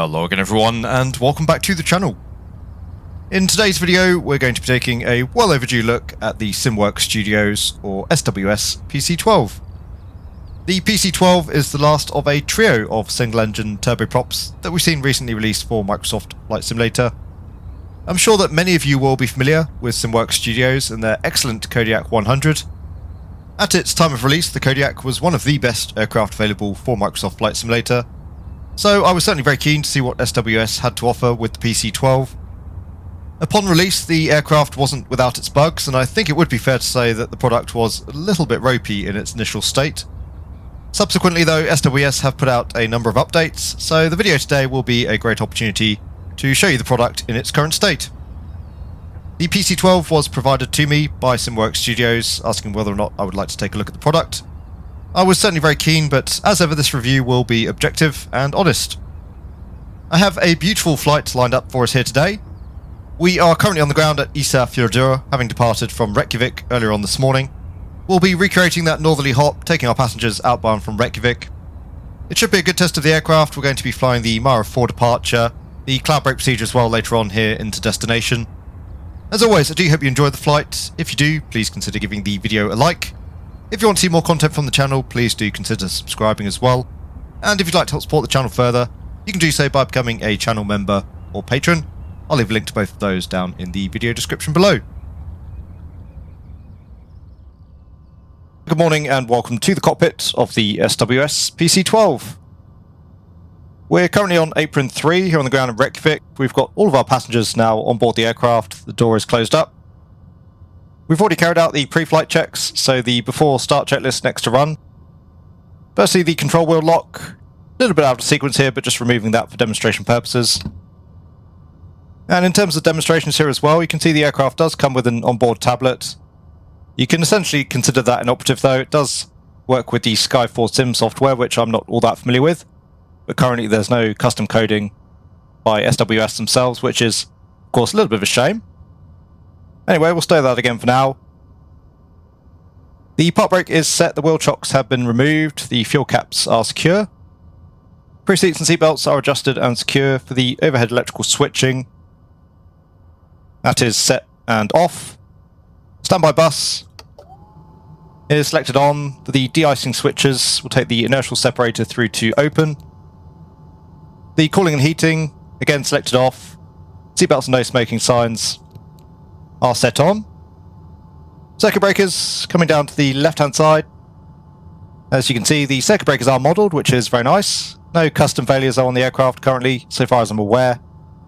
Hello again everyone, and welcome back to the channel. In today's video we're going to be taking a well overdue look at the SimWorks Studios, or SWS, PC-12. The PC-12 is the last of a trio of single-engine turboprops that we've seen recently released for Microsoft Flight Simulator. I'm sure that many of you will be familiar with SimWorks Studios and their excellent Kodiak 100. At its time of release, the Kodiak was one of the best aircraft available for Microsoft Flight Simulator, so I was certainly very keen to see what SWS had to offer with the PC-12. Upon release, the aircraft wasn't without its bugs, and I think it would be fair to say that the product was a little bit ropey in its initial state. Subsequently though, SWS have put out a number of updates, so the video today will be a great opportunity to show you the product in its current state. The PC-12 was provided to me by SimWorks Studios, asking whether or not I would like to take a look at the product. I was certainly very keen, but as ever this review will be objective and honest. I have a beautiful flight lined up for us here today. We are currently on the ground at Ísafjörður, having departed from Reykjavik earlier on this morning. We'll be recreating that northerly hop, taking our passengers outbound from Reykjavik. It should be a good test of the aircraft. We're going to be flying the Mara 4 departure, the cloud brake procedure as well later on here into destination. As always, I do hope you enjoyed the flight. If you do, please consider giving the video a like. If you want to see more content from the channel, please do consider subscribing as well. And if you'd like to help support the channel further, you can do so by becoming a channel member or patron. I'll leave a link to both of those down in the video description below. Good morning and welcome to the cockpit of the SWS PC-12. We're currently on apron 3 here on the ground in Reykjavik. We've got all of our passengers now on board the aircraft. The door is closed up. We've already carried out the pre-flight checks, so the before start checklist next to run. Firstly, the control wheel lock. A little bit out of sequence here, but just removing that for demonstration purposes. And in terms of demonstrations here as well, you can see the aircraft does come with an onboard tablet. You can essentially consider that inoperative though. It does work with the Sky4 Sim software, which I'm not all that familiar with. But currently there's no custom coding by SWS themselves, which is, of course, a little bit of a shame. Anyway, we'll stay that again for now. The park brake is set, the wheel chocks have been removed, the fuel caps are secure. Pre-seats and seatbelts are adjusted and secure. For the overhead electrical switching, that is set and off. Standby bus is selected on. The de-icing switches will take the inertial separator through to open. The cooling and heating, again selected off. Seatbelts and no smoking signs are set on. Circuit breakers coming down to the left hand side. As you can see, the circuit breakers are modelled, which is very nice. No custom failures are on the aircraft currently, so far as I'm aware,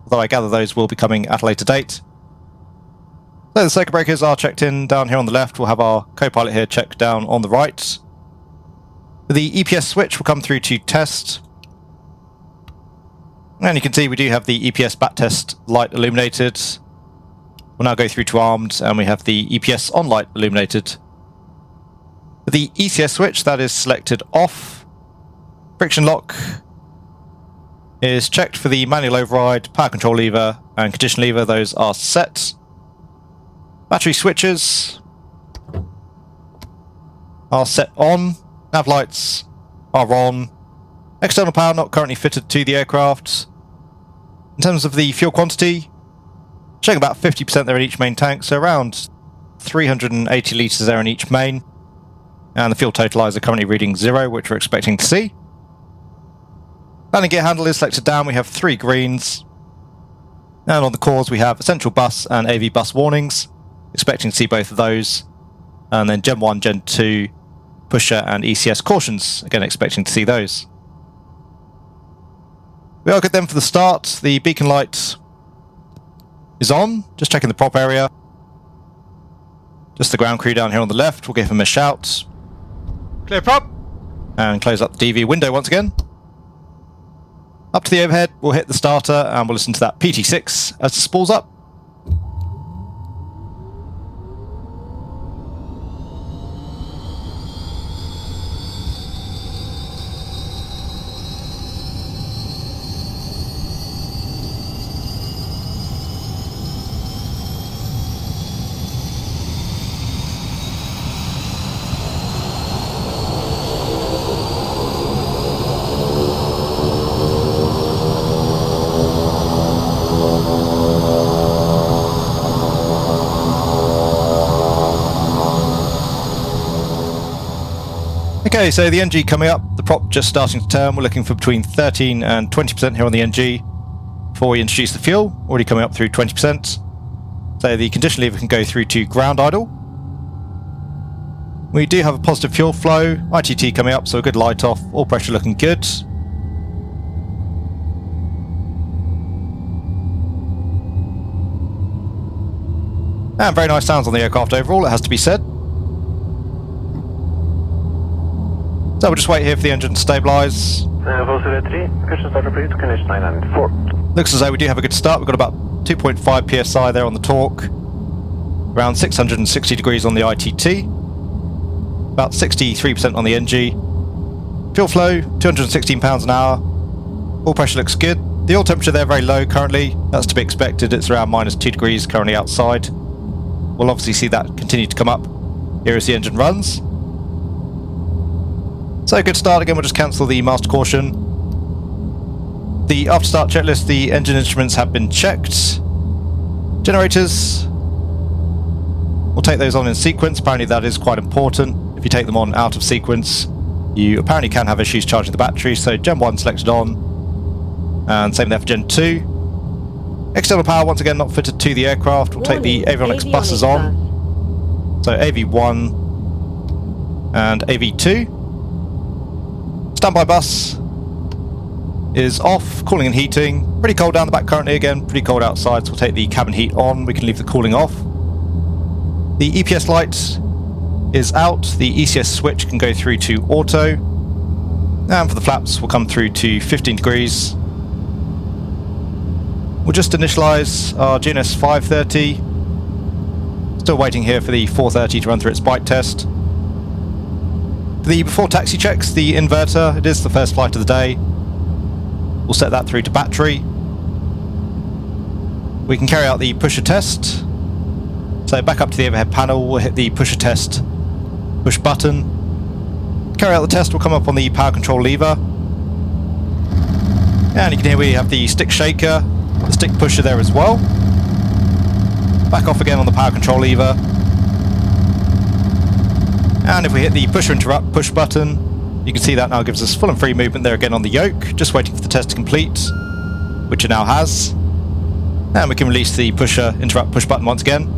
although I gather those will be coming at a later date. So the circuit breakers are checked in down here on the left. We'll have our co-pilot here checked down on the right. The EPS switch will come through to test. And you can see we do have the EPS back test light illuminated. We'll now go through to armed, and we have the EPS on light illuminated. The ECS switch, that is selected off. Friction lock is checked for the manual override, power control lever and condition lever, those are set. Battery switches are set on. Nav lights are on. External power not currently fitted to the aircraft. In terms of the fuel quantity, showing about 50% there in each main tank, so around 380 litres there in each main. And the fuel totalizer currently reading 0, which we're expecting to see. Landing gear handle is selected down, we have 3 greens. And on the cores we have essential bus and AV bus warnings. Expecting to see both of those. And then Gen 1, Gen 2, pusher and ECS cautions, again expecting to see those. We are good then for the start. The beacon light is on, just checking the prop area. Just the ground crew down here on the left, we'll give him a shout. Clear prop! And close up the DV window once again. Up to the overhead, we'll hit the starter and we'll listen to that PT6 as the spool's up. Okay, so the NG coming up, the prop just starting to turn. We're looking for between 13 and 20% here on the NG before we introduce the fuel, already coming up through 20%. So the condition lever can go through to ground idle. We do have a positive fuel flow, ITT coming up, so a good light off, all pressure looking good. And very nice sounds on the aircraft overall, it has to be said. So we'll just wait here for the engine to stabilise. Looks as though we do have a good start. We've got about 2.5 psi there on the torque, around 660 degrees on the ITT, about 63% on the NG. Fuel flow, 216 pounds an hour. All pressure looks good. The oil temperature there very low currently. That's to be expected. It's around -2 degrees currently outside. We'll obviously see that continue to come up here as the engine runs. So good start. Again, we'll just cancel the master caution. The after start checklist, the engine instruments have been checked. Generators, we'll take those on in sequence. Apparently that is quite important. If you take them on out of sequence, you apparently can have issues charging the battery. So Gen 1 selected on, and same there for Gen 2. External power, once again, not fitted to the aircraft. We'll take the avionics buses on. So AV1 and AV2. Standby bus is off, cooling and heating. Pretty cold down the back currently, again, pretty cold outside, so we'll take the cabin heat on. We can leave the cooling off. The EPS light is out. The ECS switch can go through to auto. And for the flaps, we'll come through to 15 degrees. We'll just initialize our GNS 530. Still waiting here for the 430 to run through its bite test. For the before taxi checks, the inverter, it is the first flight of the day. We'll set that through to battery. We can carry out the pusher test. So back up to the overhead panel, we'll hit the pusher test push button. Carry out the test, will come up on the power control lever. And you can hear we have the stick shaker, the stick pusher there as well. Back off again on the power control lever. And if we hit the pusher interrupt push button, you can see that now gives us full and free movement there again on the yoke, just waiting for the test to complete, which it now has. And we can release the pusher interrupt push button once again.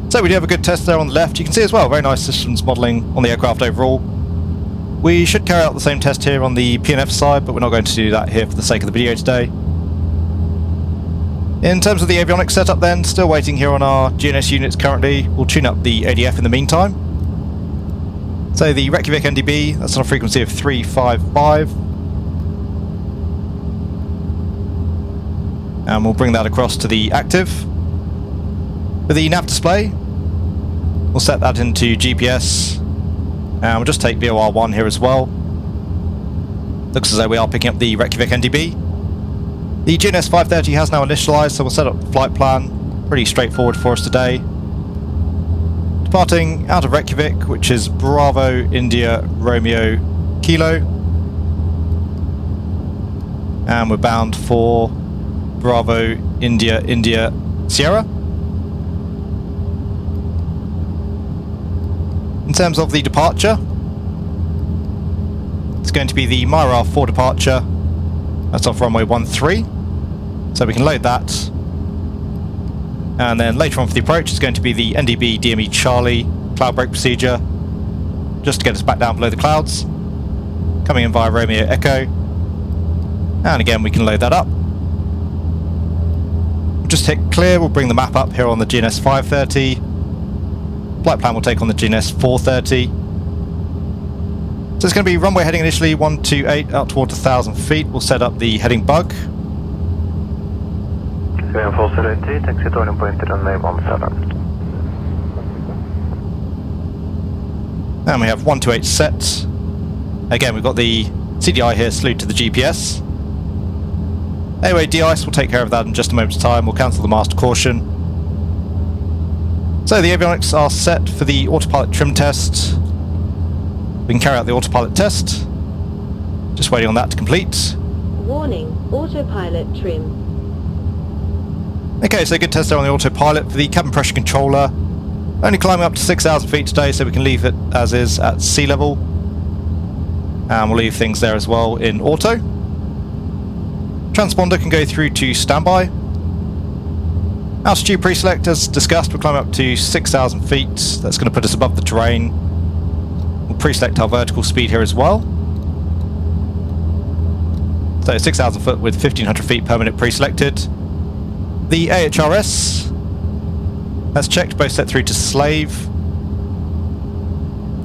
So we do have a good test there on the left. You can see as well, very nice systems modelling on the aircraft overall. We should carry out the same test here on the P&F side, but we're not going to do that here for the sake of the video today. In terms of the avionics setup then, still waiting here on our GNS units currently. We'll tune up the ADF in the meantime. So the Reykjavik NDB, that's on a frequency of 355. And we'll bring that across to the active. For the nav display, we'll set that into GPS. And we'll just take VOR1 here as well. Looks as though we are picking up the Reykjavik NDB. The GNS 530 has now initialized, so we'll set up the flight plan. Pretty straightforward for us today. Departing out of Reykjavik, which is Bravo India Romeo Kilo. And we're bound for Bravo India India Sierra. In terms of the departure, it's going to be the Myra 4 departure. That's off runway 13. So we can load that. And then later on for the approach, it's going to be the NDB DME Charlie cloud brake procedure, just to get us back down below the clouds. Coming in via Romeo Echo. And again, we can load that up. We'll just hit clear, we'll bring the map up here on the GNS 530. Flight plan will take on the GNS 430. So it's going to be runway heading initially 128 out towards 1,000 feet. We'll set up the heading bug. Taxi to runway runway 17. And we have 128 set. Again, we've got the CDI here, salute to the GPS. Anyway, de-ice, we'll take care of that in just a moment's time. We'll cancel the master caution. So the avionics are set for the autopilot trim test. We can carry out the autopilot test. Just waiting on that to complete. Warning, autopilot trim. Okay, so good test there on the autopilot. For the cabin pressure controller, only climbing up to 6,000 feet today, so we can leave it as is at sea level. And we'll leave things there as well in auto. Transponder can go through to standby. Altitude pre-select, as discussed, we'll climb up to 6,000 feet. That's going to put us above the terrain. We'll pre-select our vertical speed here as well. So 6,000 foot with 1,500 feet per minute pre-selected. The AHRS, that's checked, both set through to slave.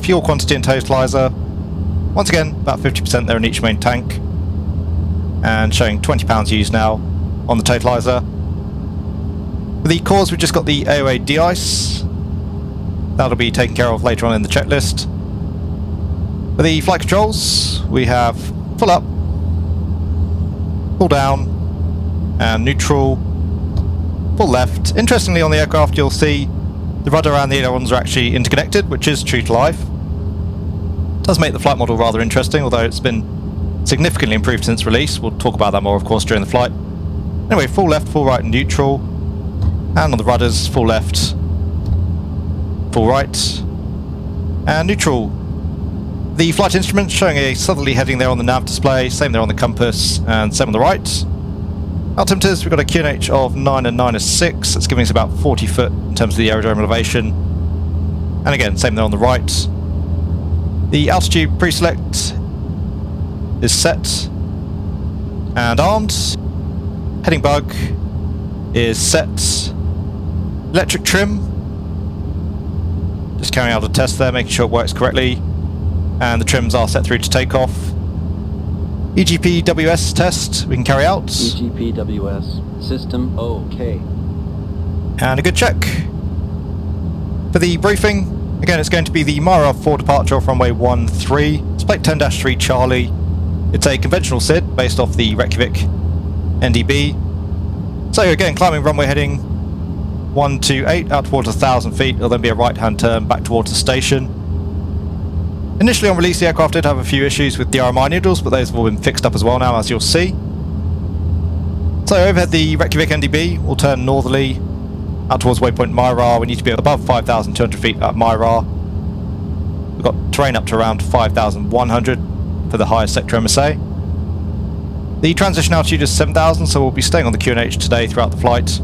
Fuel quantity and totalizer. Once again, about 50% there in each main tank. And showing 20 pounds used now on the totalizer. For the cores, we've just got the AOA de-ice. That'll be taken care of later on in the checklist. For the flight controls, we have full up, full down, and neutral, full left. Interestingly, on the aircraft, you'll see the rudder and the ailerons are actually interconnected, which is true to life. Does make the flight model rather interesting, although it's been significantly improved since release. We'll talk about that more, of course, during the flight. Anyway, full left, full right, and neutral. And on the rudders, full left, full right, and neutral. The flight instruments showing a southerly heading there on the nav display, same there on the compass, and same on the right. Altimeters, we've got a QNH of 9 and 9 is 6. That's giving us about 40 foot in terms of the aerodrome elevation. And again, same there on the right. The altitude pre-select is set and armed. Heading bug is set. Electric trim, just carrying out a test there, making sure it works correctly. And the trims are set through to takeoff. EGP WS test we can carry out. EGP WS system OK. And a good check. For the briefing, again it's going to be the Mara for departure off runway 13. It's plate 10-3 Charlie. It's a conventional SID based off the Reykjavik NDB. So again, climbing runway heading 128 out towards 1,000 feet. It'll then be a right-hand turn back towards the station. Initially on release, the aircraft did have a few issues with the RMI noodles, but those have all been fixed up as well now, as you'll see. So overhead the Reykjavik NDB will turn northerly out towards waypoint Myra. We need to be above 5,200 feet at Myra. We've got terrain up to around 5,100 for the highest sector MSA. The transition altitude is 7,000, so we'll be staying on the QNH today throughout the flight.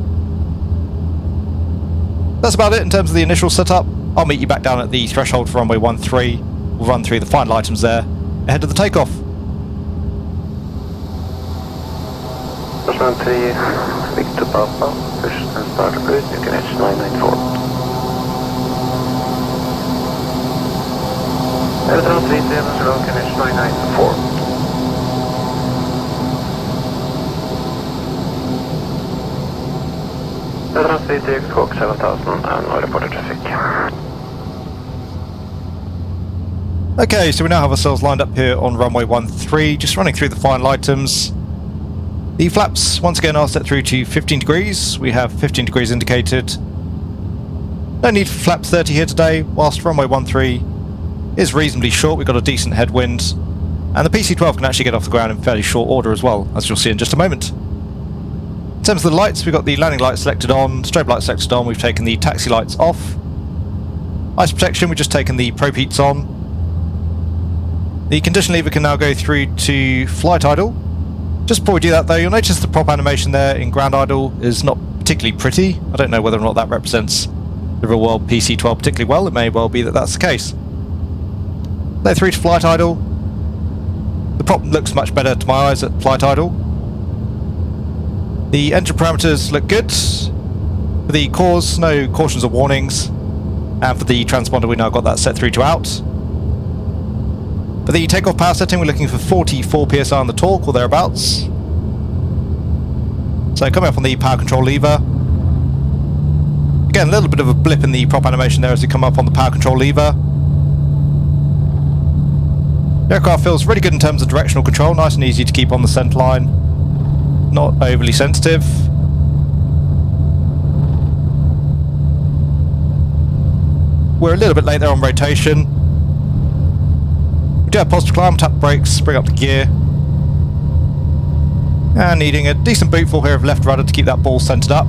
That's about it in terms of the initial setup. I'll meet you back down at the threshold for runway 13. We'll run through the final items there ahead of the takeoff. Russian 3, speak to Papa, push and start cruise, you can H 994. Aerodrome 37, slow, can H 994. Aerodrome 36, Hawk 7000 and no reported traffic. Okay, so we now have ourselves lined up here on runway 13, just running through the final items. The flaps, once again, are set through to 15 degrees. We have 15 degrees indicated. No need for flaps 30 here today, whilst runway 13 is reasonably short. We've got a decent headwind, and the PC-12 can actually get off the ground in fairly short order as well, as you'll see in just a moment. In terms of the lights, we've got the landing lights selected on, strobe lights selected on, we've taken the taxi lights off. Ice protection, we've just taken the probe heats on. The condition lever can now go through to flight idle. Just before we do that though, you'll notice the prop animation there in ground idle is not particularly pretty. I don't know whether or not that represents the real world PC-12 particularly well. It may well be that that's the case. Go through to flight idle. The prop looks much better to my eyes at flight idle. The engine parameters look good. For the cores, no cautions or warnings. And for the transponder, we now got that set through to out. For the takeoff power setting, we're looking for 44 psi on the torque or thereabouts. So coming up on the power control lever. Again, a little bit of a blip in the prop animation there as we come up on the power control lever. The aircraft feels really good in terms of directional control, nice and easy to keep on the centre line. Not overly sensitive. We're a little bit late there on rotation. We do have positive climb, tap the brakes, bring up the gear. And needing a decent bootful here of left rudder to keep that ball centred up.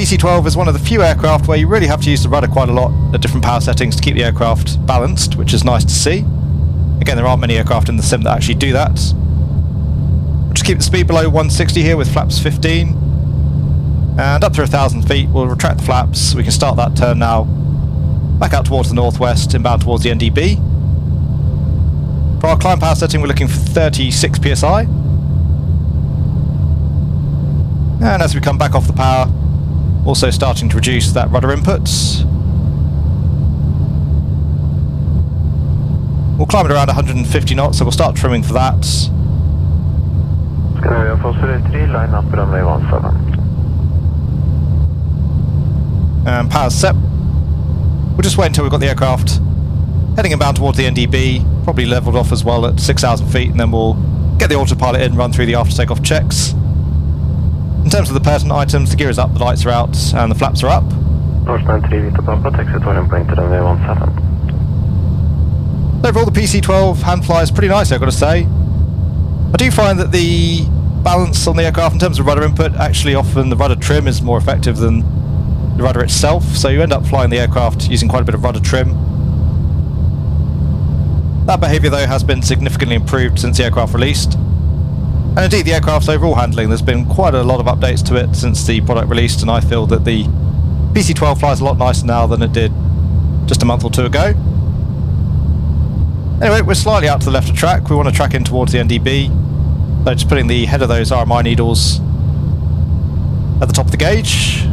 PC-12 is one of the few aircraft where you really have to use the rudder quite a lot at different power settings to keep the aircraft balanced, which is nice to see. Again, there aren't many aircraft in the sim that actually do that. We'll just keep the speed below 160 here with flaps 15. And up to 1,000 feet, we'll retract the flaps. We can start that turn now. Back out towards the northwest, inbound towards the NDB. For our climb power setting, we're looking for 36 psi. And as we come back off the power, also starting to reduce that rudder input. We'll climb at around 150 knots, so we'll start trimming for that. Scandinavian Foster 3, line up runway 17. And power's set. We'll just wait until we've got the aircraft heading inbound towards the NDB, probably leveled off as well at 6,000 feet, and then we'll get the autopilot in, run through the after takeoff checks. In terms of the pertinent items, the gear is up, the lights are out, and the flaps are up. Norseman 3, Vita Papa, taxi to runway 17. Overall, the PC-12 hand flies pretty nicely, I've got to say. I do find that the balance on the aircraft in terms of rudder input, actually often the rudder trim is more effective than the rudder itself, so you end up flying the aircraft using quite a bit of rudder trim. That behaviour though has been significantly improved since the aircraft released. And indeed the aircraft's overall handling, there's been quite a lot of updates to it since the product released, and I feel that the PC-12 flies a lot nicer now than it did just a month or two ago. Anyway, we're slightly out to the left of track. We want to track in towards the NDB. So just putting the head of those RMI needles at the top of the gauge.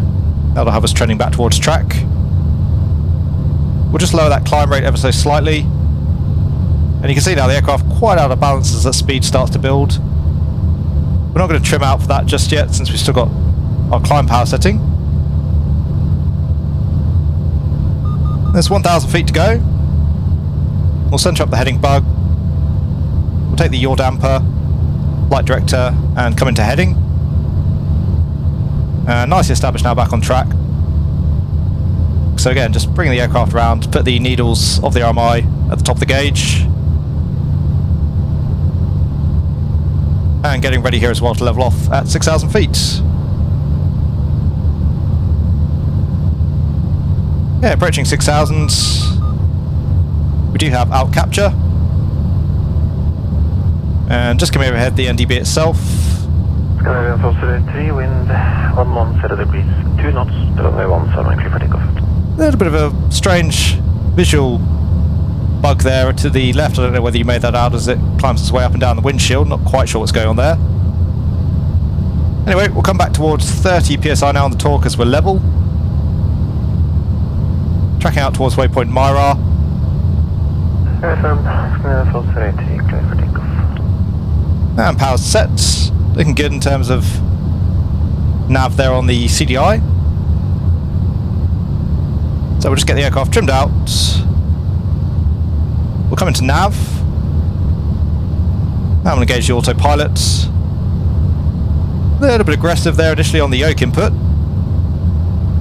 That'll have us trending back towards track. We'll just lower that climb rate ever so slightly. And you can see now the aircraft quite out of balance as that speed starts to build. We're not going to trim out for that just yet, since we've still got our climb power setting. There's 1,000 feet to go. We'll centre up the heading bug. We'll take the yaw damper, light director, and come into heading. Nicely established now, back on track. So again, just bring the aircraft around, put the needles of the RMI at the top of the gauge. And getting ready here as well to level off at 6,000 feet. Yeah, approaching 6,000. We do have out capture. And just coming overhead the NDB itself. Scandinavian Foster 3, wind 110 degrees, 2 knots, runway 17, clear for takeoff. A little bit of a strange visual bug there to the left. I don't know whether you made that out as it climbs its way up and down the windshield. Not quite sure what's going on there. Anyway, we'll come back towards 30 psi now on the torque as we're level. Tracking out towards waypoint Myra. Scandinavian Foster 3, clear for takeoff. And power's set. Looking good in terms of nav there on the CDI. So we'll just get the aircraft trimmed out. We'll come into nav. Now I'm going to engage the autopilot. A little bit aggressive there initially on the yoke input.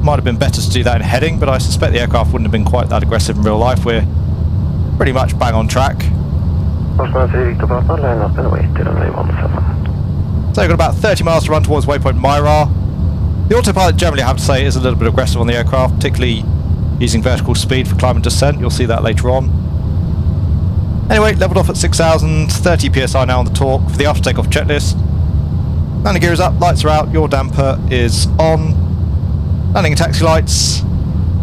Might have been better to do that in heading, but I suspect the aircraft wouldn't have been quite that aggressive in real life. We're pretty much bang on track. Norseman 3, Victor Papa, line up and wait till runway 17. So we've got about 30 miles to run towards waypoint Myra. The autopilot generally, I have to say, is a little bit aggressive on the aircraft, particularly using vertical speed for climb and descent. You'll see that later on. Anyway, leveled off at 6,000, 30 psi now on the torque for the after takeoff checklist. Landing gear is up, lights are out, yaw damper is on. Landing and taxi lights.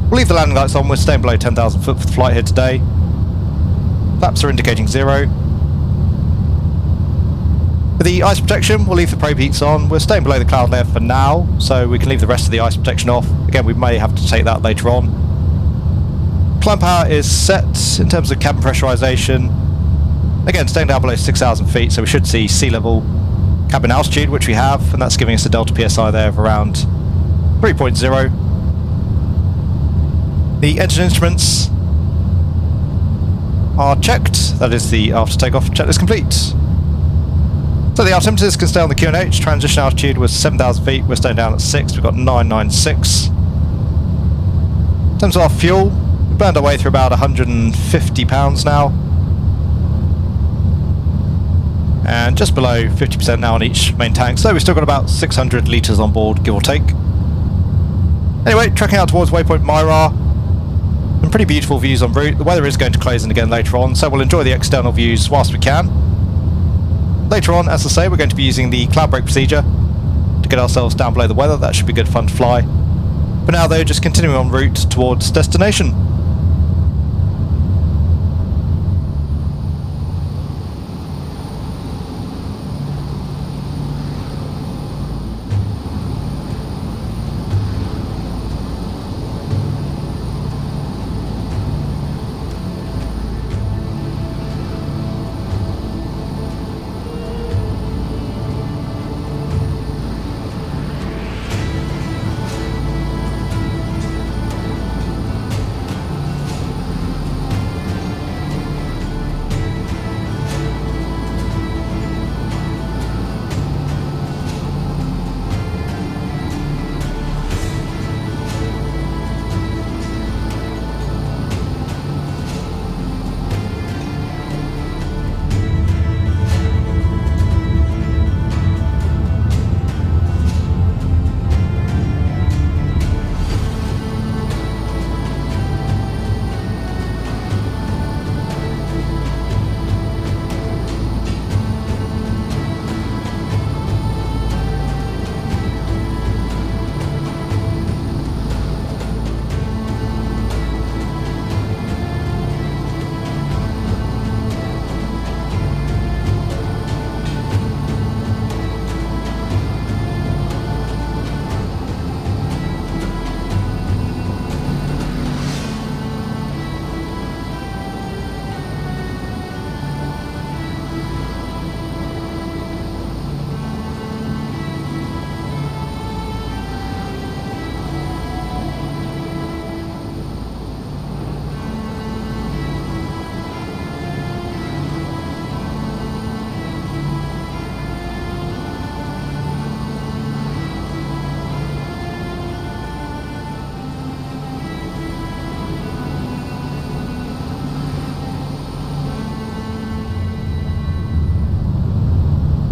We'll leave the landing lights on, we're staying below 10,000 foot for the flight here today. Flaps are indicating 0. For the ice protection, we'll leave the probe heats on. We're staying below the cloud layer for now, so we can leave the rest of the ice protection off. Again, we may have to take that later on. Climb power is set in terms of cabin pressurization. Again, staying down below 6,000 feet, so we should see sea level cabin altitude, which we have, and that's giving us a delta PSI there of around 3.0. The engine instruments are checked. That is the after takeoff checklist complete. So the altimeters can stay on the QNH. Transition altitude was 7,000 feet. We're staying down at 6. We've got 996. In terms of our fuel, we've burned our way through about 150 pounds now. And just below 50% now on each main tank. So we've still got about 600 litres on board, give or take. Anyway, trekking out towards waypoint Myra. Some pretty beautiful views en route. The weather is going to close in again later on, so we'll enjoy the external views whilst we can. Later on, as I say, we're going to be using the cloud break procedure to get ourselves down below the weather. That should be good fun to fly. For now though, just continuing en route towards destination.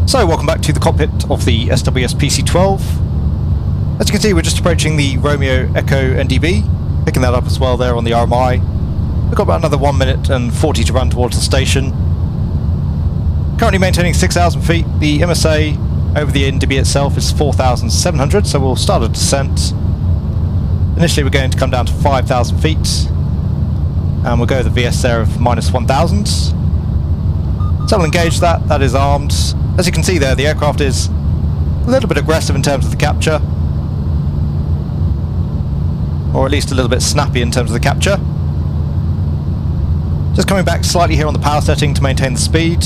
So welcome back to the cockpit of the SWS PC-12. As you can see, we're just approaching the Romeo Echo NDB, picking that up as well there on the RMI. We've got about another 1 minute and 40 to run towards the station. Currently maintaining 6,000 feet. The MSA over the NDB itself is 4,700, so we'll start a descent. Initially we're going to come down to 5,000 feet, and we'll go with the VS there of minus 1,000. So we'll engage that. That is armed. As you can see there, the aircraft is a little bit aggressive in terms of the capture, or at least a little bit snappy in terms of the capture. Just coming back slightly here on the power setting to maintain the speed.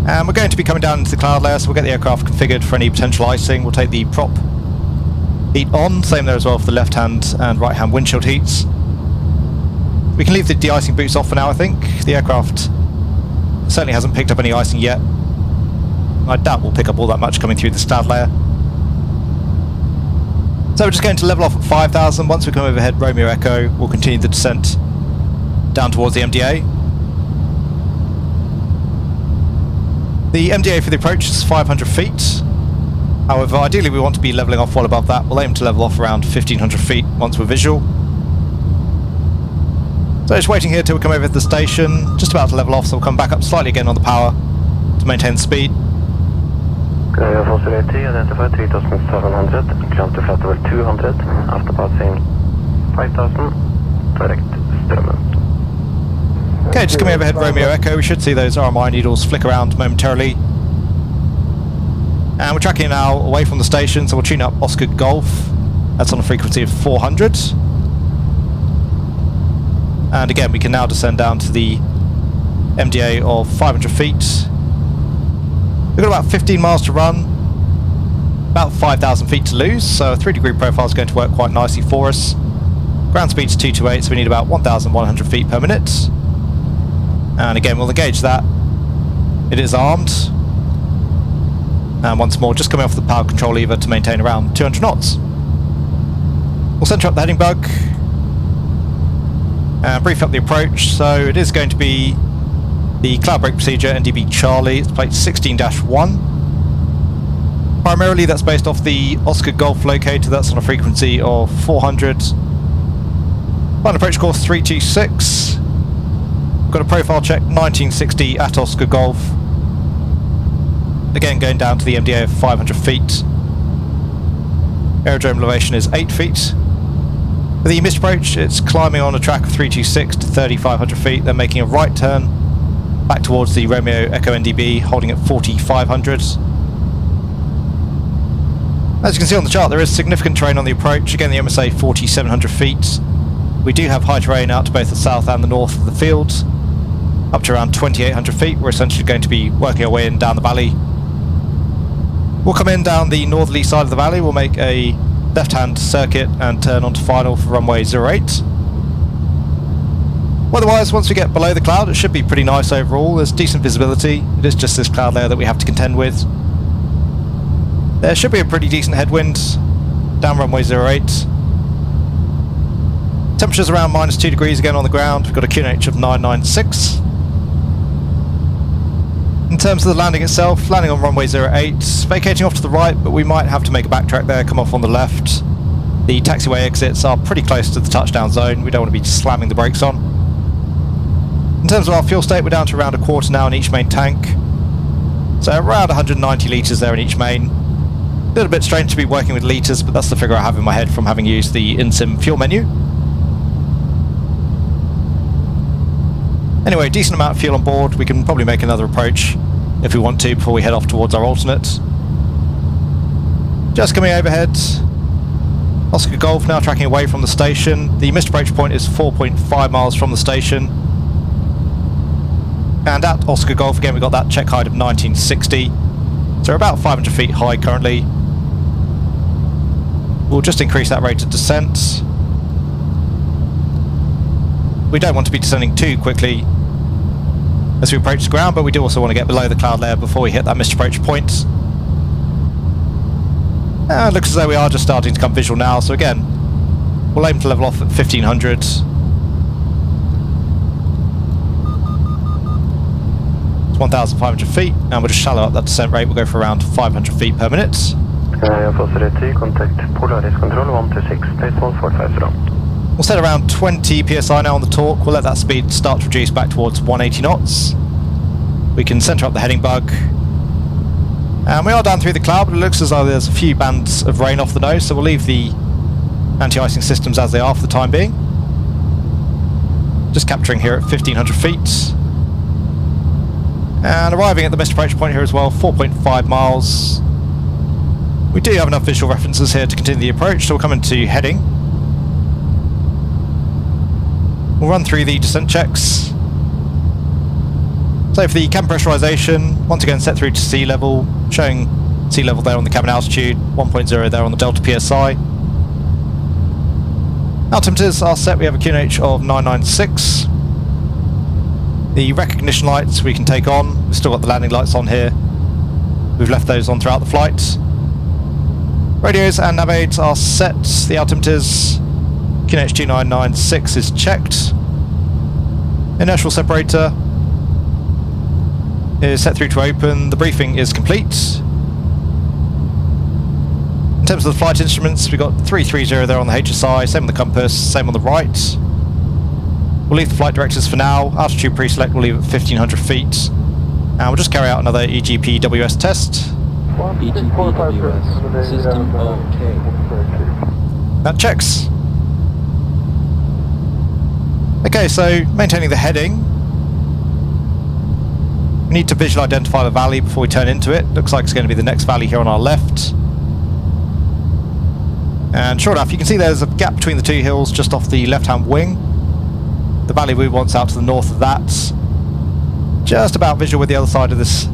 And we're going to be coming down into the cloud layer, so we'll get the aircraft configured for any potential icing. We'll take the prop heat on, same there as well for the left hand and right hand windshield heats. We can leave the de-icing boots off for now, I think. The aircraft certainly hasn't picked up any icing yet. I doubt we'll pick up all that much coming through the cloud layer. So we're just going to level off at 5,000. Once we come overhead Romeo Echo, we'll continue the descent down towards the MDA. The MDA for the approach is 500 feet. However, ideally we want to be levelling off well above that. We'll aim to level off around 1,500 feet once we're visual. So just waiting here till we come over to the station, just about to level off, so we'll come back up slightly again on the power to maintain the speed. Air Force 80, identify 3,700, jump to flight level 200, after passing 5,000, direct Strömmen. Okay, just coming overhead Romeo Echo, we should see those RMI needles flick around momentarily. And we're tracking now away from the station, so we'll tune up Oscar Golf. That's on a frequency of 400. And again, we can now descend down to the MDA of 500 feet. We've got about 15 miles to run, about 5,000 feet to lose, so a 3-degree profile is going to work quite nicely for us. Ground speed's 228, so we need about 1,100 feet per minute. And again, we'll engage that. It is armed. And once more, just coming off the power control lever to maintain around 200 knots. We'll centre up the heading bug. And brief up the approach. So it is going to be the cloud break procedure NDB Charlie. It's plate 16-1. Primary Primarily that's based off the Oscar Golf locator, that's on a frequency of 400. Final approach course 326. We've got a profile check 1960 at Oscar Golf. Again going down to the MDA of 500 feet. Aerodrome elevation is 8 feet. For the missed approach, it's climbing on a track of 326 to 3,500 feet, then making a right turn back towards the Romeo Echo NDB, holding at 4,500. As you can see on the chart, there is significant terrain on the approach. Again, the MSA 4,700 feet. We do have high terrain out to both the south and the north of the field, up to around 2,800 feet. We're essentially going to be working our way in down the valley. We'll come in down the northerly side of the valley. We'll make a left-hand circuit and turn onto final for runway 08. Otherwise, once we get below the cloud, it should be pretty nice overall. There's decent visibility. It is just this cloud layer that we have to contend with. There should be a pretty decent headwind down runway 08. Temperatures around -2 degrees again on the ground. We've got a QNH of 996. In terms of the landing itself, landing on runway 08, vacating off to the right, but we might have to make a backtrack there, come off on the left. The taxiway exits are pretty close to the touchdown zone. We don't want to be slamming the brakes on. In terms of our fuel state, we're down to around a quarter now in each main tank. So around 190 litres there in each main. A little bit strange to be working with litres, but that's the figure I have in my head from having used the in-sim fuel menu. Anyway, decent amount of fuel on board. We can probably make another approach if we want to before we head off towards our alternate. Just coming overhead. Oscar Golf now tracking away from the station. The missed approach point is 4.5 miles from the station. And at Oscar Golf again, we've got that check height of 1960. So we're about 500 feet high currently. We'll just increase that rate of descent. We don't want to be descending too quickly as we approach the ground, but we do also want to get below the cloud layer before we hit that missed approach point. And it looks as though we are just starting to come visual now, so again, we'll aim to level off at 1500. It's 1,500 feet, and we'll just shallow up that descent rate. We'll go for around 500 feet per minute. Contact Polaris Control 126, base 145 from. We'll set around 20 psi now on the torque. We'll let that speed start to reduce back towards 180 knots. We can centre up the heading bug. And we are down through the cloud, but it looks as though there's a few bands of rain off the nose, so we'll leave the anti-icing systems as they are for the time being. Just capturing here at 1500 feet. And arriving at the missed approach point here as well, 4.5 miles. We do have enough visual references here to continue the approach, so we'll come into heading. We'll run through the descent checks. So for the cabin pressurization, once again set through to sea level, showing sea level there on the cabin altitude, 1.0 there on the delta PSI. Altimeters are set, we have a QNH of 996. The recognition lights we can take on, we've still got the landing lights on here. We've left those on throughout the flight. Radios and nav aids are set, the altimeters, QNH 2996 is checked. Inertial separator is set through to open. The briefing is complete. In terms of the flight instruments, we've got 330 there on the HSI, same on the compass, same on the right. We'll leave the flight directors for now. Altitude pre-select we'll leave at 1500 feet. And we'll just carry out another EGP-WS test. EGP-WS, system OK. That checks. Okay, so maintaining the heading. We need to visually identify the valley before we turn into it. Looks like it's going to be the next valley here on our left. And sure enough, you can see there's a gap between the two hills just off the left-hand wing. The valley we want's out to the north of that. Just about visual with the other side of this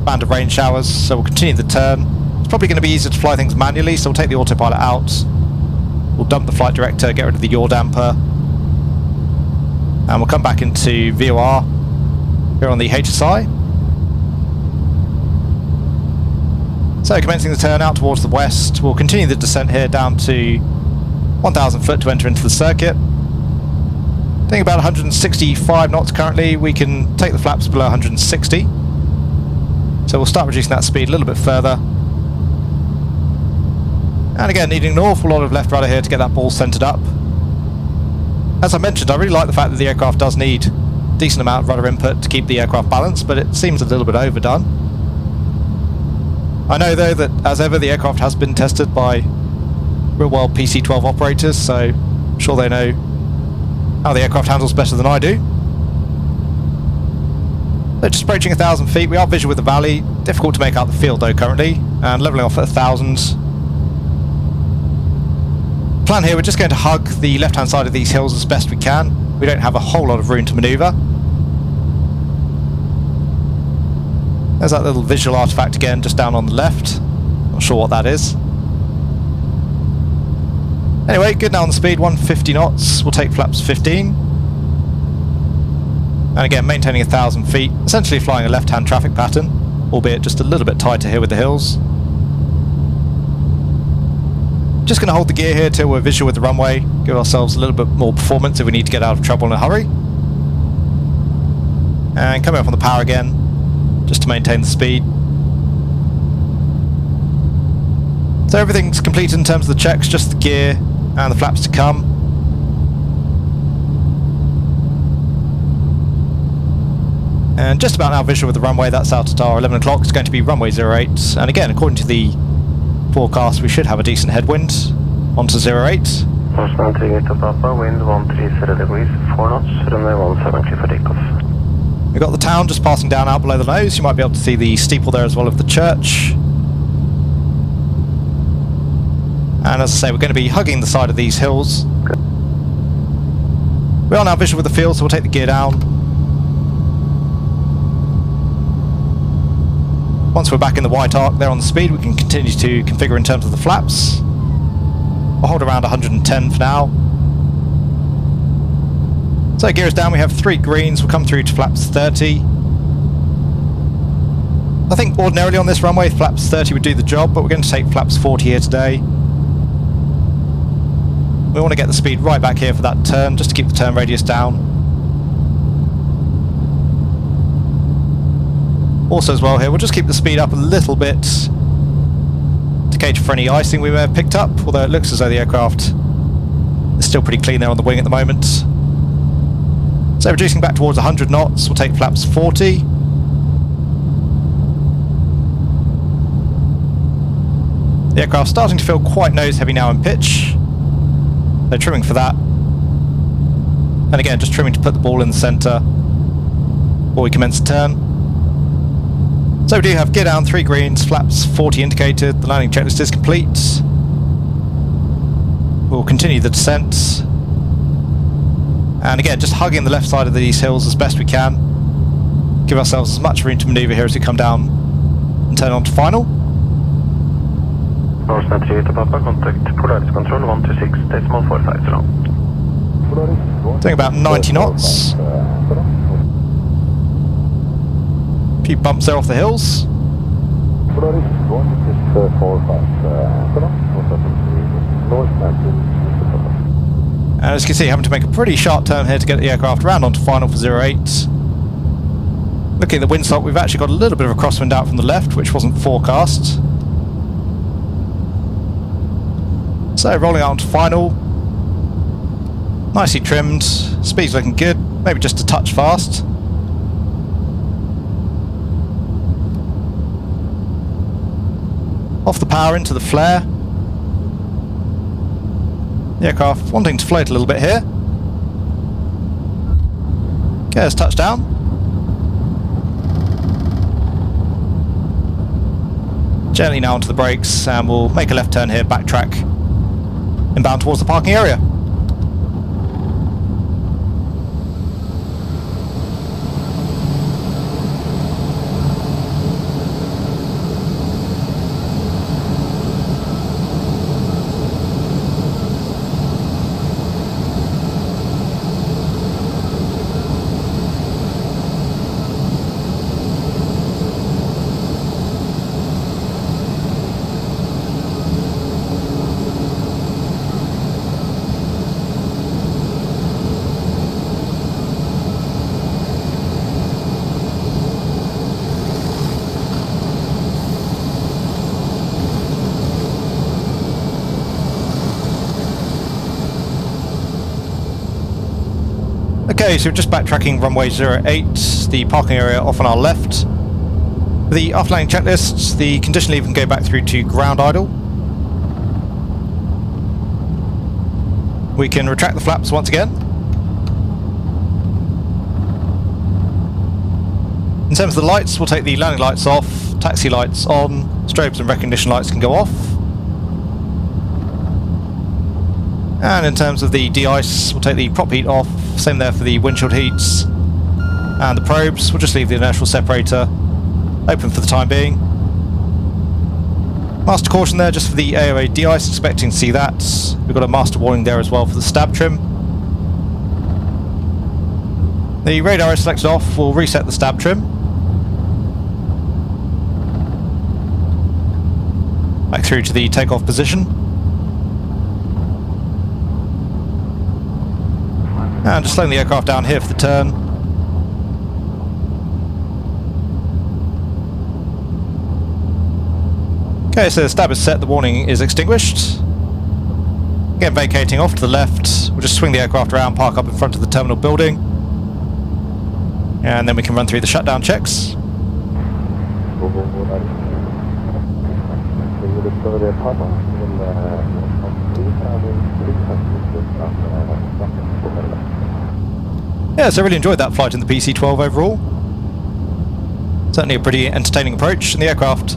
band of rain showers, so we'll continue the turn. It's probably going to be easier to fly things manually, so we'll take the autopilot out. We'll dump the flight director, get rid of the yaw damper. And we'll come back into VOR here on the HSI. So commencing the turn out towards the west, we'll continue the descent here down to 1,000 foot to enter into the circuit. I think about 165 knots currently. We can take the flaps below 160. So we'll start reducing that speed a little bit further. And again, needing an awful lot of left rudder here to get that ball centered up. As I mentioned, I really like the fact that the aircraft does need a decent amount of rudder input to keep the aircraft balanced, but it seems a little bit overdone. I know though that, as ever, the aircraft has been tested by real-world PC-12 operators, so I'm sure they know how the aircraft handles better than I do. So just approaching 1,000 feet, we are visual with the valley. Difficult to make out the field though currently, and levelling off at 1,000. Plan here, we're just going to hug the left-hand side of these hills as best we can. We don't have a whole lot of room to manoeuvre. There's that little visual artifact again, just down on the left. Not sure what that is. Anyway, good now on the speed, 150 knots. We'll take flaps 15. And again, maintaining 1,000 feet, essentially flying a left-hand traffic pattern, albeit just a little bit tighter here with the hills. Just going to hold the gear here till we're visual with the runway, give ourselves a little bit more performance if we need to get out of trouble in a hurry. And coming up on the power again, just to maintain the speed. So everything's completed in terms of the checks, just the gear and the flaps to come. And just about now visual with the runway, that's out at our 11 o'clock, it's going to be runway 08. And again, according to the forecast, we should have a decent headwind onto 08. Horseman 3 to Papa, wind 130 degrees, 4 knots, runway 17 clear for takeoff. We've got the town just passing down out below the nose. You might be able to see the steeple there as well of the church. And as I say, we're going to be hugging the side of these hills. We are now visual with the field, so we'll take the gear down. Once we're back in the white arc there on the speed, we can continue to configure in terms of the flaps. We'll hold around 110 for now. So gear is down, we have 3 greens, we'll come through to flaps 30. I think ordinarily on this runway, flaps 30 would do the job, but we're going to take flaps 40 here today. We want to get the speed right back here for that turn, just to keep the turn radius down. Also as well here, we'll just keep the speed up a little bit to cater for any icing we may have picked up, although it looks as though the aircraft is still pretty clean there on the wing at the moment. So reducing back towards 100 knots, we'll take flaps 40. The aircraft's starting to feel quite nose heavy now in pitch. So trimming for that. And again, just trimming to put the ball in the centre before we commence the turn. So we do have gear down, 3 greens, flaps 40 indicated, the landing checklist is complete. We'll continue the descent. And again, just hugging the left side of these hills as best we can. Give ourselves as much room to manoeuvre here as we come down and turn on to final. Horseman 3 to Papa, contact Polaris Control 126.45 now. Doing about 90 knots. A few bumps there off the hills. And as you can see, having to make a pretty sharp turn here to get the aircraft around onto final for 08. Looking at the windsock, we've actually got a little bit of a crosswind out from the left, which wasn't forecast. So rolling out onto final. Nicely trimmed, speed's looking good, maybe just a touch fast. Off the power into the flare. The aircraft wanting to float a little bit here. Okay, there's touchdown. Gently now onto the brakes, and we'll make a left turn here, backtrack, inbound towards the parking area. Okay, so just backtracking runway 08, the parking area off on our left. For the after landing checklist, the condition lever can go back through to ground idle. We can retract the flaps once again. In terms of the lights, we'll take the landing lights off, taxi lights on, strobes and recognition lights can go off. And in terms of the de-ice, we'll take the prop heat off, same there for the windshield heats. And the probes, we'll just leave the inertial separator open for the time being. Master caution there just for the AOA de-ice, expecting to see that. We've got a master warning there as well for the stab trim. The radar is selected off, we'll reset the stab trim. Back through to the takeoff position. And just slowing the aircraft down here for the turn. Okay, so the stab is set, the warning is extinguished. Again, vacating off to the left. We'll just swing the aircraft around, park up in front of the terminal building. And then we can run through the shutdown checks. Yeah, so I really enjoyed that flight in the PC-12 overall. Certainly a pretty entertaining approach, and the aircraft,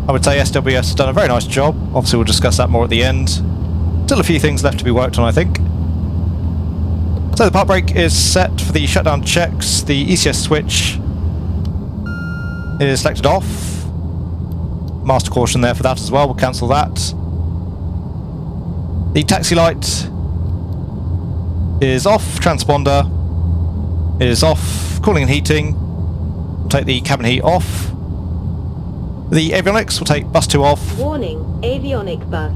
I would say SWS has done a very nice job. Obviously we'll discuss that more at the end. Still a few things left to be worked on, I think. So the park brake is set for the shutdown checks. The ECS switch is selected off. Master caution there for that as well, we'll cancel that. The taxi light is off, transponder is off, cooling and heating. We'll take the cabin heat off. The avionics, we'll take bus 2 off. Warning, avionic bus.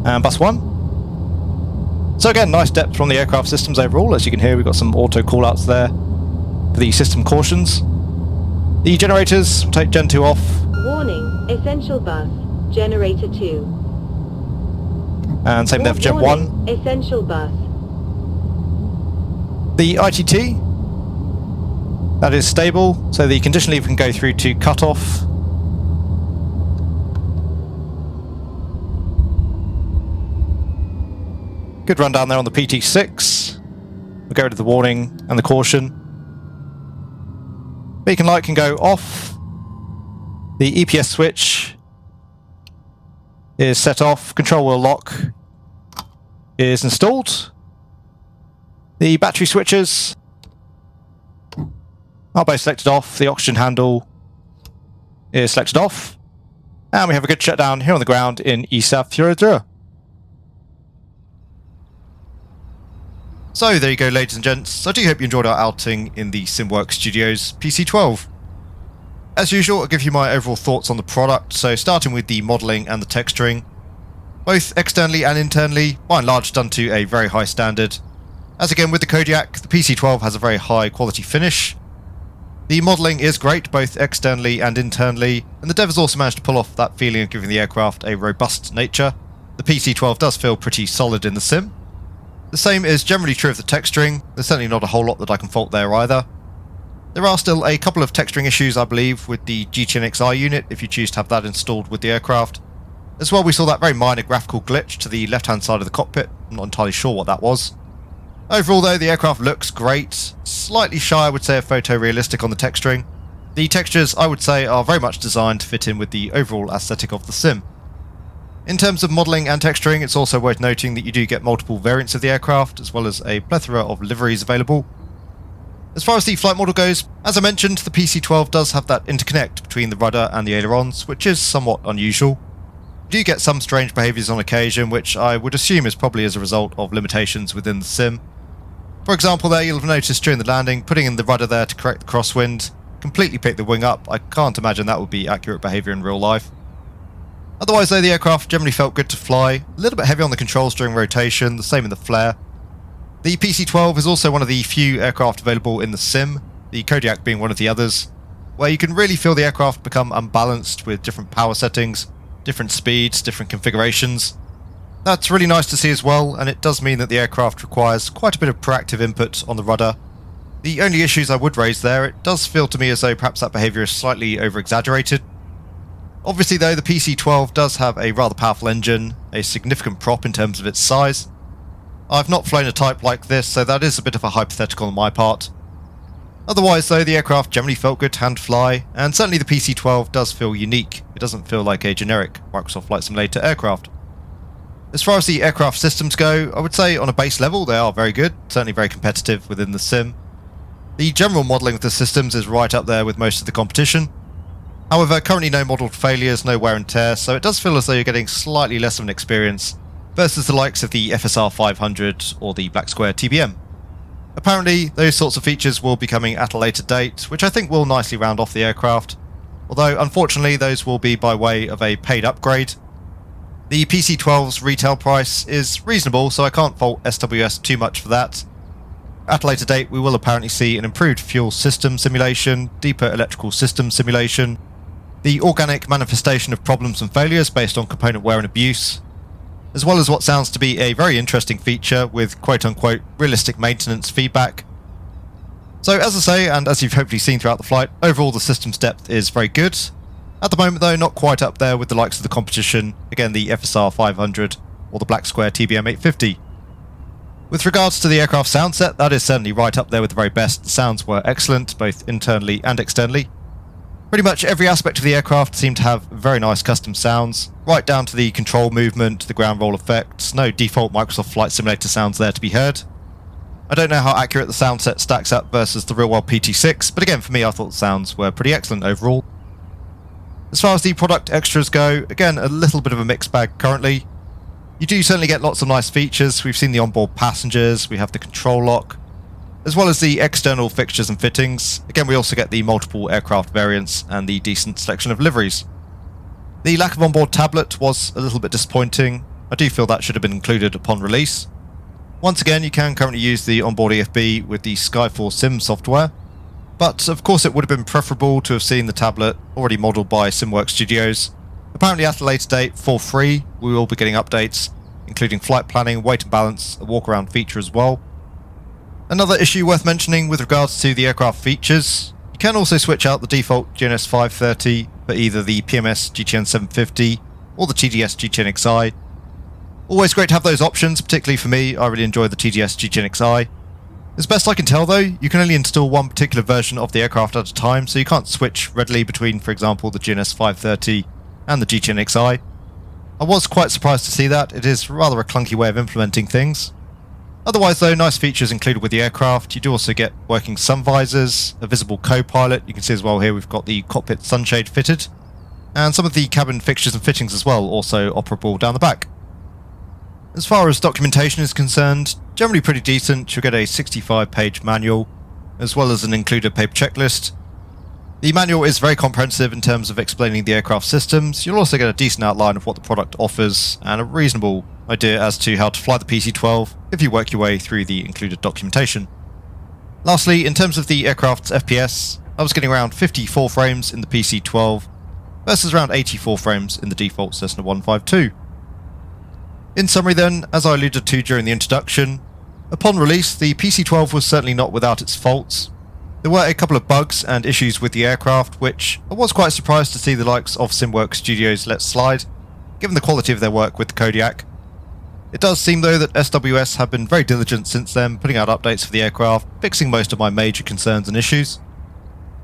And bus 1. So again, nice depth from the aircraft systems overall. As you can hear, we've got some auto callouts there for the system cautions. The generators, we'll take Gen 2 off. Warning, essential bus, generator 2. And same there for Gen 1. Essential bus. The ITT, that is stable, so the condition lever can go through to cut-off. Good run down there on the PT6. We'll go to the warning and the caution. Beacon light can go off. The EPS switch is set off. Control wheel lock is installed. The battery switches are both selected off. The oxygen handle is selected off. And we have a good shutdown here on the ground in Ísafjörður. So there you go, ladies and gents. I do hope you enjoyed our outing in the SimWorks Studios PC-12. As usual, I'll give you my overall thoughts on the product, so starting with the modelling and the texturing. Both externally and internally, by and large done to a very high standard. As again with the Kodiak, the PC-12 has a very high quality finish. The modelling is great, both externally and internally, and the dev has also managed to pull off that feeling of giving the aircraft a robust nature. The PC-12 does feel pretty solid in the sim. The same is generally true of the texturing. There's certainly not a whole lot that I can fault there either. There are still a couple of texturing issues, I believe, with the GTNXI unit, if you choose to have that installed with the aircraft. As well, we saw that very minor graphical glitch to the left-hand side of the cockpit. I'm not entirely sure what that was. Overall, though, the aircraft looks great. Slightly shy, I would say, of photorealistic on the texturing. The textures, I would say, are very much designed to fit in with the overall aesthetic of the sim. In terms of modelling and texturing, it's also worth noting that you do get multiple variants of the aircraft, as well as a plethora of liveries available. As far as the flight model goes, as I mentioned, the PC-12 does have that interconnect between the rudder and the ailerons, which is somewhat unusual. You do get some strange behaviours on occasion, which I would assume is probably as a result of limitations within the sim. For example there, you'll have noticed during the landing, putting in the rudder there to correct the crosswind, completely picked the wing up. I can't imagine that would be accurate behaviour in real life. Otherwise though, the aircraft generally felt good to fly, a little bit heavy on the controls during rotation, the same in the flare. The PC-12 is also one of the few aircraft available in the sim, the Kodiak being one of the others, where you can really feel the aircraft become unbalanced with different power settings, different speeds, different configurations. That's really nice to see as well, and it does mean that the aircraft requires quite a bit of proactive input on the rudder. The only issues I would raise there, it does feel to me as though perhaps that behaviour is slightly over-exaggerated. Obviously though, the PC-12 does have a rather powerful engine, a significant prop in terms of its size. I've not flown a type like this, so that is a bit of a hypothetical on my part. Otherwise though, the aircraft generally felt good to hand fly, and certainly the PC-12 does feel unique. It doesn't feel like a generic Microsoft Flight Simulator aircraft. As far as the aircraft systems go, I would say on a base level they are very good, certainly very competitive within the sim. The general modelling of the systems is right up there with most of the competition. However, currently no modelled failures, no wear and tear, so it does feel as though you're getting slightly less of an experience versus the likes of the FSR 500 or the Black Square TBM. Apparently, those sorts of features will be coming at a later date, which I think will nicely round off the aircraft, although unfortunately those will be by way of a paid upgrade. The PC-12's retail price is reasonable, so I can't fault SWS too much for that. At a later date, we will apparently see an improved fuel system simulation, deeper electrical system simulation, the organic manifestation of problems and failures based on component wear and abuse, as well as what sounds to be a very interesting feature with quote-unquote realistic maintenance feedback. So as I say, and as you've hopefully seen throughout the flight, overall the system's depth is very good. At the moment though, not quite up there with the likes of the competition, again the FSR 500 or the Black Square TBM 850. With regards to the aircraft sound set, that is certainly right up there with the very best. The sounds were excellent, both internally and externally. Pretty much every aspect of the aircraft seemed to have very nice custom sounds, right down to the control movement, the ground roll effects, no default Microsoft Flight Simulator sounds there to be heard. I don't know how accurate the sound set stacks up versus the real-world PT6, but again for me I thought the sounds were pretty excellent overall. As far as the product extras go, again a little bit of a mixed bag currently. You do certainly get lots of nice features. We've seen the onboard passengers, we have the control lock, as well as the external fixtures and fittings. Again, we also get the multiple aircraft variants and the decent selection of liveries. The lack of onboard tablet was a little bit disappointing. I do feel that should have been included upon release. Once again, you can currently use the onboard EFB with the Skyfall Sim software, but of course it would have been preferable to have seen the tablet already modelled by SimWorks Studios. Apparently at a later date, for free, we will be getting updates, including flight planning, weight and balance, a walk-around feature as well. Another issue worth mentioning with regards to the aircraft features, you can also switch out the default GNS 530 for either the PMS GTN 750 or the TDS GTN XI. Always great to have those options, particularly for me. I really enjoy the TDS GTN XI. As best I can tell though, you can only install one particular version of the aircraft at a time, so you can't switch readily between, for example, the GNS 530 and the GTN XI. I was quite surprised to see that. It is rather a clunky way of implementing things. Otherwise though, nice features included with the aircraft. You do also get working sun visors, a visible co-pilot. You can see as well here we've got the cockpit sunshade fitted, and some of the cabin fixtures and fittings as well, also operable down the back. As far as documentation is concerned, generally pretty decent. You'll get a 65-page manual, as well as an included paper checklist. The manual is very comprehensive in terms of explaining the aircraft systems. You'll also get a decent outline of what the product offers, and a reasonable idea as to how to fly the PC-12 if you work your way through the included documentation. Lastly, in terms of the aircraft's FPS, I was getting around 54 frames in the PC-12 versus around 84 frames in the default Cessna 152. In summary then, as I alluded to during the introduction, upon release the PC-12 was certainly not without its faults. There were a couple of bugs and issues with the aircraft which I was quite surprised to see the likes of SimWorks Studios let slide, given the quality of their work with the Kodiak. It does seem though that SWS have been very diligent since then, putting out updates for the aircraft, fixing most of my major concerns and issues.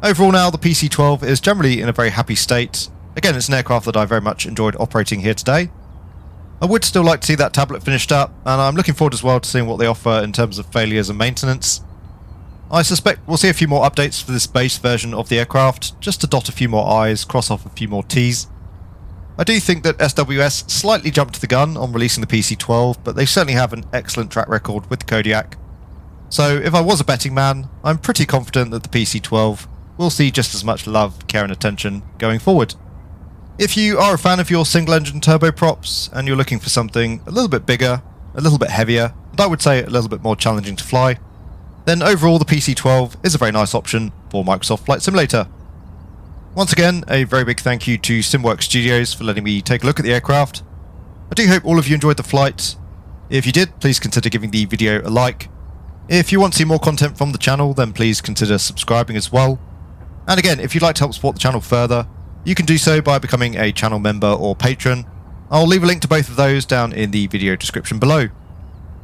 Overall now, the PC-12 is generally in a very happy state. Again, it's an aircraft that I very much enjoyed operating here today. I would still like to see that tablet finished up, and I'm looking forward as well to seeing what they offer in terms of failures and maintenance. I suspect we'll see a few more updates for this base version of the aircraft, just to dot a few more I's, cross off a few more T's. I do think that SWS slightly jumped the gun on releasing the PC-12, but they certainly have an excellent track record with the Kodiak. So if I was a betting man, I'm pretty confident that the PC-12 will see just as much love, care and attention going forward. If you are a fan of your single-engine turboprops and you're looking for something a little bit bigger, a little bit heavier, and I would say a little bit more challenging to fly, then overall the PC-12 is a very nice option for Microsoft Flight Simulator. Once again, a very big thank you to SimWorks Studios for letting me take a look at the aircraft. I do hope all of you enjoyed the flight. If you did, please consider giving the video a like. If you want to see more content from the channel, then please consider subscribing as well. And again, if you'd like to help support the channel further, you can do so by becoming a channel member or patron. I'll leave a link to both of those down in the video description below.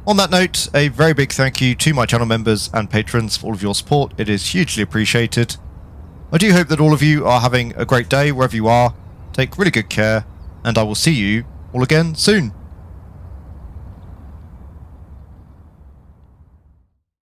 On that note, a very big thank you to my channel members and patrons for all of your support. It is hugely appreciated. I do hope that all of you are having a great day wherever you are. Take really good care, and I will see you all again soon.